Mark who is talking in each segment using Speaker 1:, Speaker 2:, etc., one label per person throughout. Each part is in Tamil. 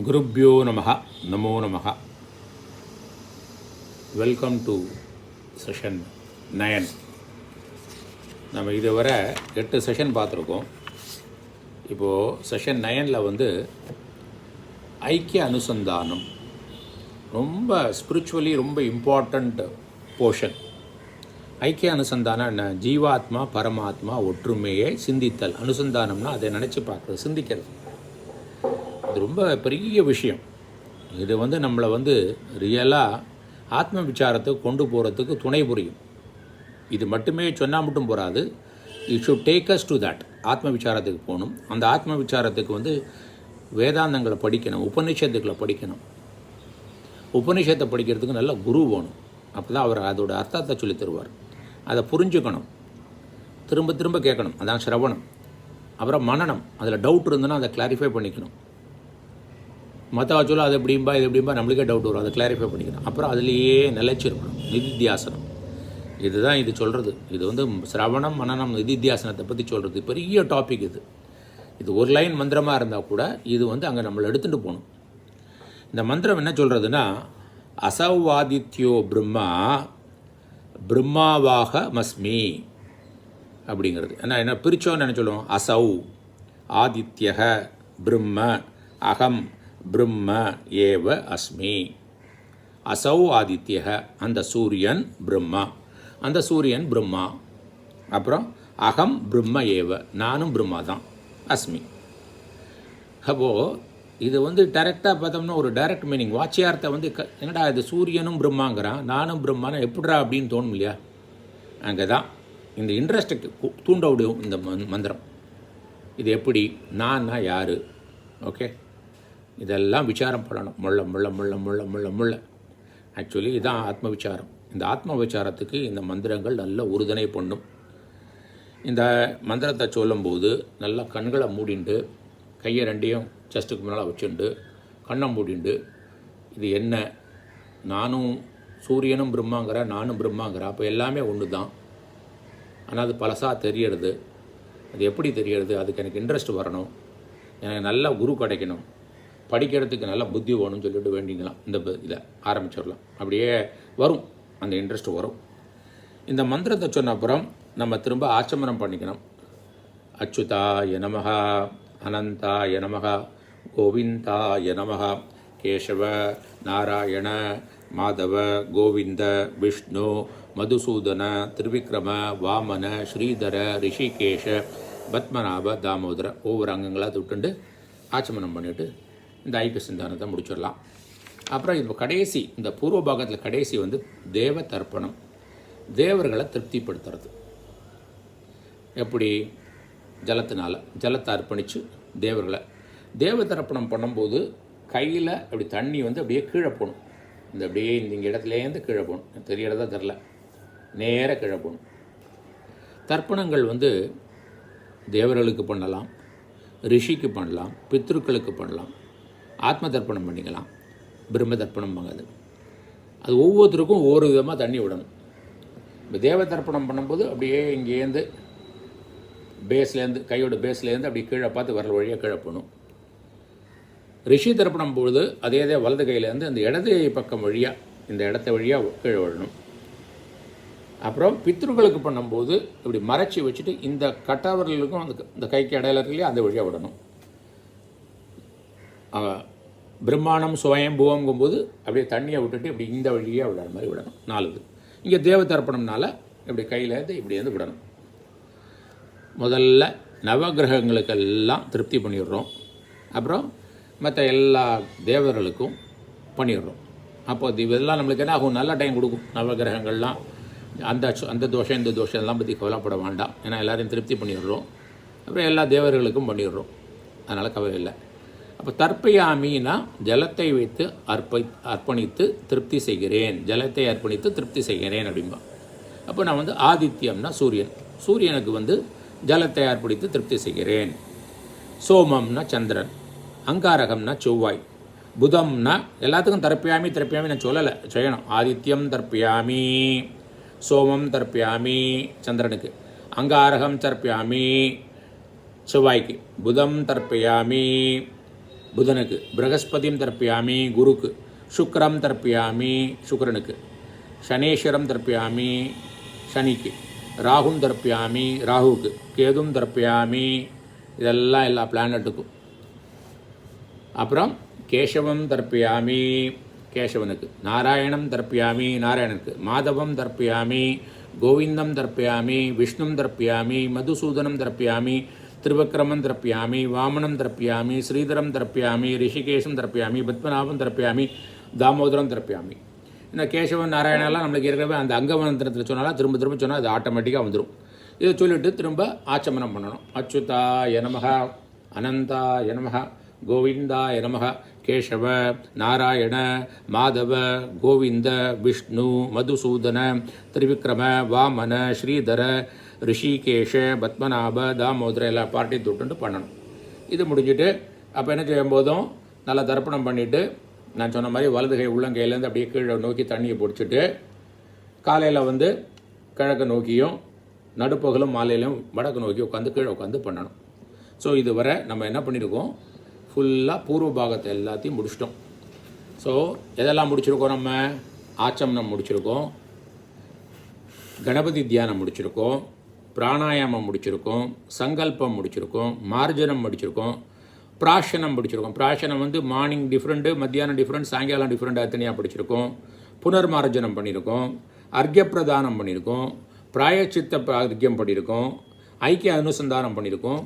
Speaker 1: குருப்யோ நமஹ நமோ நமஹ. Welcome to session 9. நம்ம இதுவரை 8 செஷன் பார்த்துருக்கோம். இப்போது செஷன் 9 ஐக்கிய அனுசந்தானம் ரொம்ப ஸ்பிரிச்சுவலி ரொம்ப இம்பார்ட்டண்ட் போர்ஷன். ஐக்கிய அனுசந்தானம் என்ன? ஜீவாத்மா பரமாத்மா ஒற்றுமையை சிந்தித்தல். அனுசந்தானம்னா அதை நினச்சி பார்க்குறது, சிந்திக்கிறது. இது ரொம்ப பெரிய விஷயம். இது நம்மளை ரியலாக ஆத்ம விசாரத்துக்கு கொண்டு போகிறதுக்கு துணை புரியும். இது மட்டுமே சொன்னால் மட்டும் போகாது. It should take us to that. ஆத்ம விசாரத்துக்கு போகணும். அந்த ஆத்ம விசாரத்துக்கு வேதாந்தங்களை படிக்கணும், உபநிஷத்துக்களை படிக்கணும். உபநிஷத்தை படிக்கிறதுக்கு நல்ல குரு வேணும். அப்போ தான் அவர் அதோட அர்த்தத்தை சொல்லி தருவார். அதை புரிஞ்சுக்கணும், திரும்ப திரும்ப கேட்கணும். அதான் சிரவணம். அப்புறம் மனனம். அதில் டவுட் இருந்ததுன்னா அதை கிளாரிஃபை பண்ணிக்கணும். மற்றவா சொல்ல அது எப்படிம்பா இது எப்படிம்பா நம்மளுக்கே டவுட் வரும். அதை கிளாரிஃபை பண்ணிக்கணும். அப்புறம் அதுலேயே நிலைச்சிருக்கணும். நிதித்தியாசனம் இதுதான் இது சொல்கிறது. இது சிரவணம் மனனம் நிதித்தியாசனத்தை பற்றி சொல்கிறது. பெரிய டாபிக் இது. இது ஒரு லைன் மந்திரமாக இருந்தால் கூட இது அங்கே நம்மளை எடுத்துகிட்டு போகணும். இந்த மந்திரம் என்ன சொல்கிறதுனா, அசௌவாதித்யோ பிரம்மா பிரம்மாவாக மஸ்மி அப்படிங்கிறது. என்ன பிரித்தோன்னு என்ன சொல்லுவோம்? அசௌ ஆதித்யக பிரம்ம அகம் பிரம்ம ஏவ அஸ்மி. அசௌ ஆதித்யக, அந்த சூரியன் பிரம்மா, அந்த சூரியன் பிரம்மா. அப்புறம் அகம் பிரம்ம ஏவ, நானும் பிரம்மா தான், அஸ்மி. அப்போது இது டைரெக்டாக பார்த்தோம்னா ஒரு டைரக்ட் மீனிங். வாச்சியார்த்தை என்னடா இது சூரியனும் பிரம்மாங்கிறான், நானும் பிரம்மானா எப்படிரா அப்படின்னு தோணும் இல்லையா? அங்கே தான் இந்த இன்ட்ரெஸ்ட்டுக்கு தூண்ட விடும் இந்த மந்திரம். இது எப்படி, நான்னா யார்? ஓகே, இதெல்லாம் விசாரம் பண்ணணும். முள்ள முள்ள முள்ள முள்ள முள்ள முள்ள ஆக்சுவலி இதுதான் ஆத்ம விசாரம். இந்த ஆத்ம விசாரத்துக்கு இந்த மந்திரங்கள் நல்ல உறுதுணை பண்ணும். இந்த மந்திரத்தை சொல்லும்போது நல்லா கண்களை மூடிண்டு, கையை ரெண்டையும் செஸ்ட்டுக்கு முன்னால் வச்சுண்டு, கண்ணை மூடிண்டு, இது என்ன, நானும் சூரியனும் பிரம்மாங்கிற, நானும் பிரம்மாங்கிற, அப்போ எல்லாமே ஒன்று தான். ஆனால் அது பழசாக தெரியறது. அது எப்படி தெரியறது? அதுக்கு எனக்கு இன்ட்ரெஸ்ட் வரணும், எனக்கு நல்ல குரு கிடைக்கணும், படிக்கிறதுக்கு நல்ல புத்தி வேணும்னு சொல்லிட்டு வேண்டிக்கலாம். இந்த இதை ஆரம்பிச்சிடலாம். அப்படியே வரும், அந்த இன்ட்ரெஸ்ட் வரும். இந்த மந்திரத்தை சொன்ன அப்புறம் நம்ம திரும்ப ஆச்சமனம் பண்ணிக்கணும். அச்சுதாய நமஹ, அனந்தாய நமஹ, கோவிந்தாய நமஹ, கேசவ நாராயண மாதவ கோவிந்த விஷ்ணு மதுசூதன திரிவிக்ரம வாமன ஸ்ரீதர ரிஷிகேஷ பத்மநாப தாமோதர ஒவ்வொரு அங்கங்களாக விட்டுண்டு ஆச்சமனம் பண்ணிவிட்டு இந்த ஐக்கிய சிந்தானத்தை முடிச்சிடலாம். அப்புறம் இப்போ கடைசி இந்த பூர்வ பாகத்தில் கடைசி தேவ தர்ப்பணம். தேவர்களை திருப்திப்படுத்துறது. எப்படி? ஜலத்தினால் ஜலத்தை அர்ப்பணித்து தேவர்களை தேவ தர்ப்பணம் பண்ணும்போது கையில் அப்படி தண்ணி அப்படியே கீழே போகணும். அப்படியே இந்த இடத்துலேருந்து கீழே போகணும். தெரியறதா தெரில, நேராக கீழே போகணும். தர்ப்பணங்கள் தேவர்களுக்கு பண்ணலாம், ரிஷிக்கு பண்ணலாம், பித்ருக்களுக்கு பண்ணலாம், ஆத்ம தர்ப்பணம் பண்ணிக்கலாம், பிரம்ம தர்ப்பணம் வாங்காது. அது ஒவ்வொருத்தருக்கும் ஒவ்வொரு விதமாக தண்ணி விடணும். இப்போ தேவ தர்ப்பணம் பண்ணும்போது அப்படியே இங்கேருந்து பேஸ்லேருந்து, கையோட பேஸ்லேருந்து அப்படி கீழே பார்த்து வரல் வழியாக கீழே போகணும். ரிஷி தர்ப்பணம் பொழுது அதே வலது கையிலேருந்து அந்த இடது பக்கம் வழியாக இந்த இடத்த வழியாக கீழே விடணும். அப்புறம் பித்ருக்களுக்கு பண்ணும்போது இப்படி மறைச்சி வச்சுட்டு இந்த கட்டவர்களுக்கும் இந்த கைக்கு இடையில இல்லையா, அந்த வழியாக விடணும். பிரம்மாண்டம் சுவயம்புவங்கும்போது அப்படியே தண்ணியை விட்டுட்டு இப்படி இந்த வழியாக விடுற மாதிரி விடணும். 4. இங்கே தேவ தர்ப்பணம்னால இப்படி கையிலேருந்து இப்படிலேருந்து விடணும். முதல்ல நவகிரகங்களுக்கெல்லாம் திருப்தி பண்ணிடுறோம். அப்புறம் மற்ற எல்லா தேவர்களுக்கும் பண்ணிடுறோம். அப்போ இதெல்லாம் நம்மளுக்கு என்ன ஆகும்? நல்ல டைம் கொடுக்கும். நவகிரகங்கள்லாம் அந்த தோஷம் இந்த தோஷம் எல்லாம் பற்றி கவலைப்பட வேண்டாம். ஏன்னா எல்லாரையும் திருப்தி பண்ணிடுறோம். அப்புறம் எல்லா தேவர்களுக்கும் பண்ணிடுறோம். அதனால் கவலை இல்லை. அப்போ தர்ப்பயாமின்னா ஜலத்தை வைத்து அர்ப்பணித்து திருப்தி செய்கிறேன், ஜலத்தை அர்ப்பணித்து திருப்தி செய்கிறேன் அப்படின்பா. அப்போ நான் ஆதித்யம்னா சூரியன், சூரியனுக்கு ஜலத்தை அர்ப்பணித்து திருப்தி செய்கிறேன். சோமம்னா சந்திரன், அங்காரகம்னா செவ்வாய், புதம்னா எல்லாத்துக்கும் தர்ப்பயாமி நான் சொல்லலை, செய்யணும். ஆதித்யம் தர்ப்பயாமி, சோமம் தர்ப்பயாமி சந்திரனுக்கு, அங்காரகம் தர்ப்பயாமி செவ்வாய்க்கு, புதம் தர்ப்பயாமி புதனுக்கு, பிரகஸ்பதியும் தர்ப்பயாமி குருக்கு, சுக்ரம் தர்ப்பயாமி சுக்ரனுக்கு, சனேஸ்வரம் தர்ப்பயாமி சனிக்கு, ராகும் தர்ப்பயாமி ராகுவுக்கு, கேதும் தர்ப்பயாமி இதெல்லாம் எல்லா பிளானட்டுக்கும். அப்புறம் கேசவம் தர்ப்பயாமி கேசவனுக்கு, நாராயணம் தர்ப்பயாமி நாராயணனுக்கு, மாதவம் தர்ப்பயாமி, கோவிந்தம் தர்ப்பயாமி, விஷ்ணும் தர்ப்பயாமி, மதுசூதனம் தர்ப்பயாமி, திருவக்கிரமம் தர்ப்பயாமி, வாமனம் தர்ப்பயாமி, ஸ்ரீதரம் தர்ப்பயாமி, ரிஷிகேஷம் தர்ப்பயாமி, பத்மநாபம் தர்ப்பயாமி, தாமோதரம் தர்ப்பயாமி. இந்த கேசவன் நாராயணெல்லாம் நம்மளுக்கு ஏற்கனவே அந்த அங்கமந்திரத்தில் சொன்னாலும் திரும்ப திரும்ப சொன்னால் அது ஆட்டோமேட்டிக்காக வந்துடும். இதை சொல்லிவிட்டு திரும்ப ஆச்சமனம் பண்ணணும். அச்சுதாய நமஹ, அனந்தாய நமஹ, கோவிந்தாய நமஹ, கேசவ, நாராயண, மாதவ, கோவிந்த, விஷ்ணு, மதுசூதன, திரிவிக்ரம, வாமன, ஸ்ரீதர, ரிஷிகேஷ, பத்மநாப, தாமோதர எல்லா பார்ட்டியும் தொட்டுட்டு பண்ணணும். இது முடிஞ்சுட்டு அப்போ என்ன செய்யும் போதும் நல்லா தர்ப்பணம் பண்ணிவிட்டு நான் சொன்ன மாதிரி வலது கை உள்ளங்கையிலேருந்து அப்படியே கீழே நோக்கி தண்ணியை பிடிச்சிட்டு காலையில் வந்து கிழக்கு நோக்கியும் நடுப்பகலும் மாலையிலும் வடக்கு நோக்கி உட்காந்து கீழே உட்காந்து பண்ணணும். ஸோ இதுவரை நம்ம என்ன பண்ணியிருக்கோம், ஃபுல்லாக பூர்வ பாகத்தை எல்லாத்தையும் முடிச்சிட்டோம். ஸோ எதெல்லாம் முடிச்சிருக்கோம், நம்ம ஆச்சமனம் முடிச்சிருக்கோம், கணபதி தியானம் முடிச்சிருக்கோம், பிராணாயாமம் முடிச்சிருக்கோம், சங்கல்பம் முடிச்சிருக்கோம், மார்ஜனம் முடிச்சிருக்கோம், பிராஷனம் படிச்சிருக்கோம். பிராஷனம் வந்து மார்னிங் டிஃப்ரெண்ட்டு, மத்தியானம் டிஃப்ரெண்ட், சாயங்காலம் டிஃப்ரெண்ட்டாக தனியாக படிச்சிருக்கோம். புனர்மார்ஜனம் பண்ணியிருக்கோம், அர்க்கியப்பிரதானம் பண்ணியிருக்கோம், பிராயச்சித்த அர்க்கியம் பண்ணியிருக்கோம், ஐக்கிய அனுசந்தானம் பண்ணியிருக்கோம்,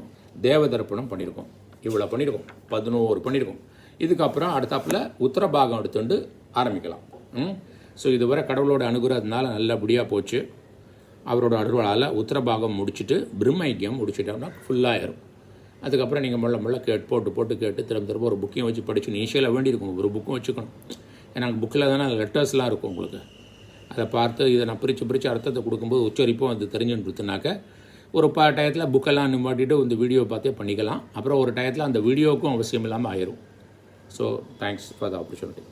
Speaker 1: தேவதர்ப்பணம் பண்ணியிருக்கோம். இவ்வளோ பண்ணியிருக்கோம், 11 பண்ணியிருக்கோம். இதுக்கப்புறம் அடுத்தாப்பில் உத்தரபாகம் எடுத்துட்டு ஆரம்பிக்கலாம். ஸோ இதுவரை கடவுளோட அனுகிரகத்தினால நல்லபடியாக போச்சு. அவரோட அருளால் உத்தரபாகம் முடிச்சுட்டு பிரம்ம ஐக்கியம் முடிச்சுட்டோம்னா ஃபுல்லாகிடும். அதுக்கப்புறம் நீங்கள் முள்ள போட்டு கேட்டு திரும்ப ஒரு புக்கையும் வச்சு படிச்சுக்கணும். ஈஸியாக வேண்டியிருக்கும், ஒரு புக்கும் வச்சுக்கணும். ஏன்னா புக்கில் தானே லெட்டர்ஸ்லாம் இருக்கும் உங்களுக்கு. அதை பார்த்து இதை நான் பிரித்து அர்த்தத்தை கொடுக்கும்போது உச்சரிப்பும் அது தெரிஞ்சுட்டுனாக்க ஒரு டயத்தில் புக்கெல்லாம் நிப்பாட்டிட்டு இந்த வீடியோ பார்த்தே பண்ணிக்கலாம். அப்புறம் ஒரு டயத்தில் அந்த வீடியோவுக்கும் அவசியம் இல்லாமல் ஆயிரும். So thanks for the opportunity.